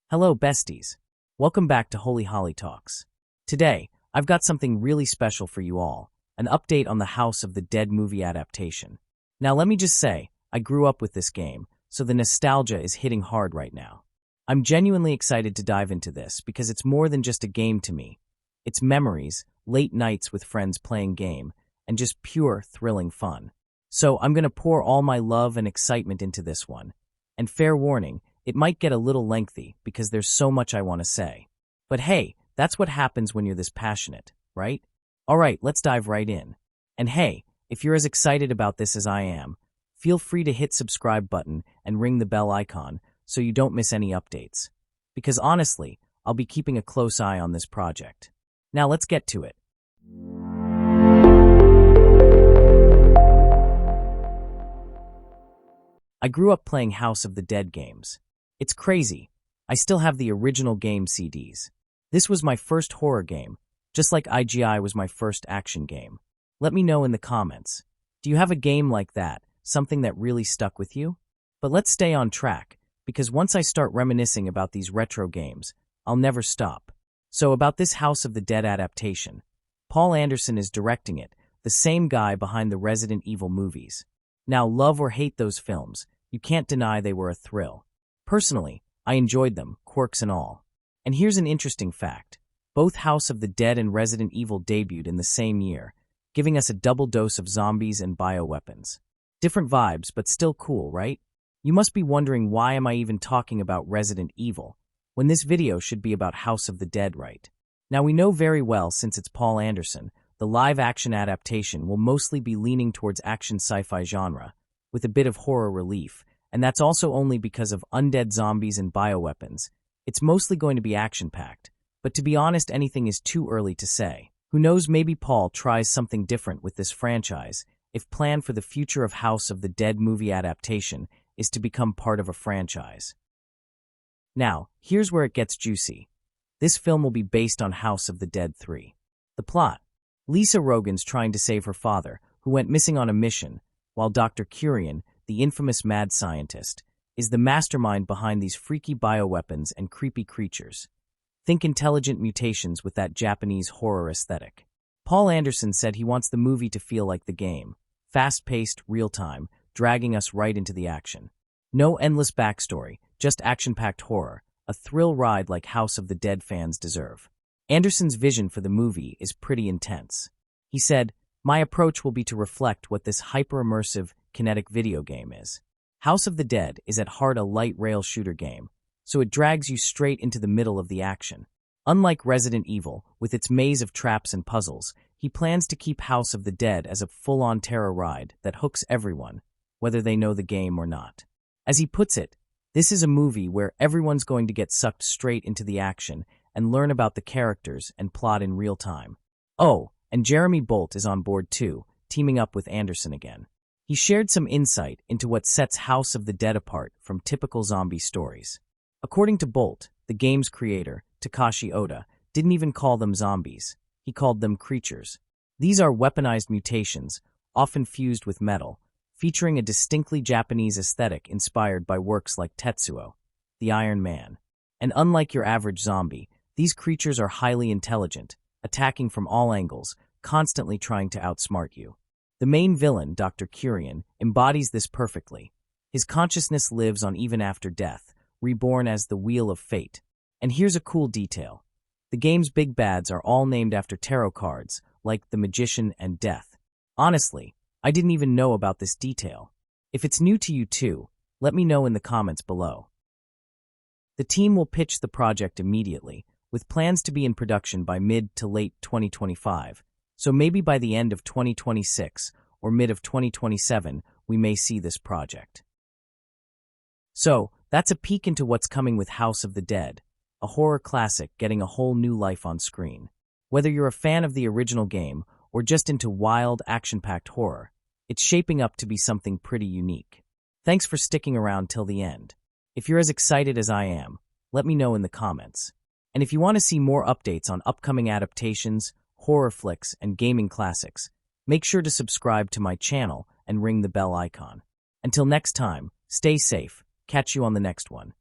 Hello, besties. Welcome back to Holy Holly Talks. Today, I've got something really special for you all, an update on the House of the Dead movie adaptation. Now, let me just say, I grew up with this game, so the nostalgia is hitting hard right now. I'm genuinely excited to dive into this because it's more than just a game to me. It's memories, late nights with friends playing game, and just pure, thrilling fun. So I'm going to pour all my love and excitement into this one. And fair warning, it might get a little lengthy because there's so much I want to say. But hey, that's what happens when you're this passionate, right? Alright, let's dive right in. And hey, if you're as excited about this as I am, feel free to hit subscribe button and ring the bell icon so you don't miss any updates. Because honestly, I'll be keeping a close eye on this project. Now let's get to it. I grew up playing House of the Dead games. It's crazy. I still have the original game CDs. This was my first horror game, just like IGI was my first action game. Let me know in the comments. Do you have a game like that, something that really stuck with you? But let's stay on track, because once I start reminiscing about these retro games, I'll never stop. So about this House of the Dead adaptation, Paul Anderson is directing it, the same guy behind the Resident Evil movies. Now, love or hate those films, you can't deny they were a thrill. Personally, I enjoyed them, quirks and all. And here's an interesting fact. Both House of the Dead and Resident Evil debuted in the same year, giving us a double dose of zombies and bioweapons. Different vibes, but still cool, right? You must be wondering, why am I even talking about Resident Evil, when this video should be about House of the Dead, right? Now, we know very well, since it's Paul Anderson, the live-action adaptation will mostly be leaning towards action sci-fi genre, with a bit of horror relief, and that's also only because of undead zombies and bioweapons. It's mostly going to be action-packed, but to be honest, anything is too early to say. Who knows, maybe Paul tries something different with this franchise, if plan for the future of House of the Dead movie adaptation is to become part of a franchise. Now, here's where it gets juicy. This film will be based on House of the Dead 3. The plot. Lisa Rogan's trying to save her father, who went missing on a mission, while Dr. Kurian, the infamous mad scientist, is the mastermind behind these freaky bioweapons and creepy creatures. Think intelligent mutations with that Japanese horror aesthetic. Paul Anderson said he wants the movie to feel like the game, fast-paced, real-time, dragging us right into the action. No endless backstory, just action-packed horror, a thrill ride like House of the Dead fans deserve. Anderson's vision for the movie is pretty intense. He said, "My approach will be to reflect what this hyper-immersive, kinetic video game is. House of the Dead is at heart a light rail shooter game, so it drags you straight into the middle of the action. Unlike Resident Evil, with its maze of traps and puzzles, he plans to keep House of the Dead as a full-on terror ride that hooks everyone, whether they know the game or not. As he puts it, this is a movie where everyone's going to get sucked straight into the action and learn about the characters and plot in real time. Oh, and Jeremy Bolt is on board too, teaming up with Anderson again. He shared some insight into what sets House of the Dead apart from typical zombie stories. According to Bolt, the game's creator, Takashi Oda, didn't even call them zombies. He called them creatures. These are weaponized mutations, often fused with metal, featuring a distinctly Japanese aesthetic inspired by works like Tetsuo, the Iron Man. And unlike your average zombie, these creatures are highly intelligent, attacking from all angles, constantly trying to outsmart you. The main villain, Dr. Kurian, embodies this perfectly. His consciousness lives on even after death, reborn as the Wheel of Fate. And here's a cool detail. The game's big bads are all named after tarot cards, like the Magician and Death. Honestly, I didn't even know about this detail. If it's new to you too, let me know in the comments below. The team will pitch the project immediately, with plans to be in production by mid to late 2025, so maybe by the end of 2026 or mid of 2027 we may see this project. So, that's a peek into what's coming with House of the Dead, a horror classic getting a whole new life on screen. Whether you're a fan of the original game or just into wild, action-packed horror, it's shaping up to be something pretty unique. Thanks for sticking around till the end. If you're as excited as I am, let me know in the comments. And if you want to see more updates on upcoming adaptations, horror flicks, and gaming classics, make sure to subscribe to my channel and ring the bell icon. Until next time, stay safe. Catch you on the next one.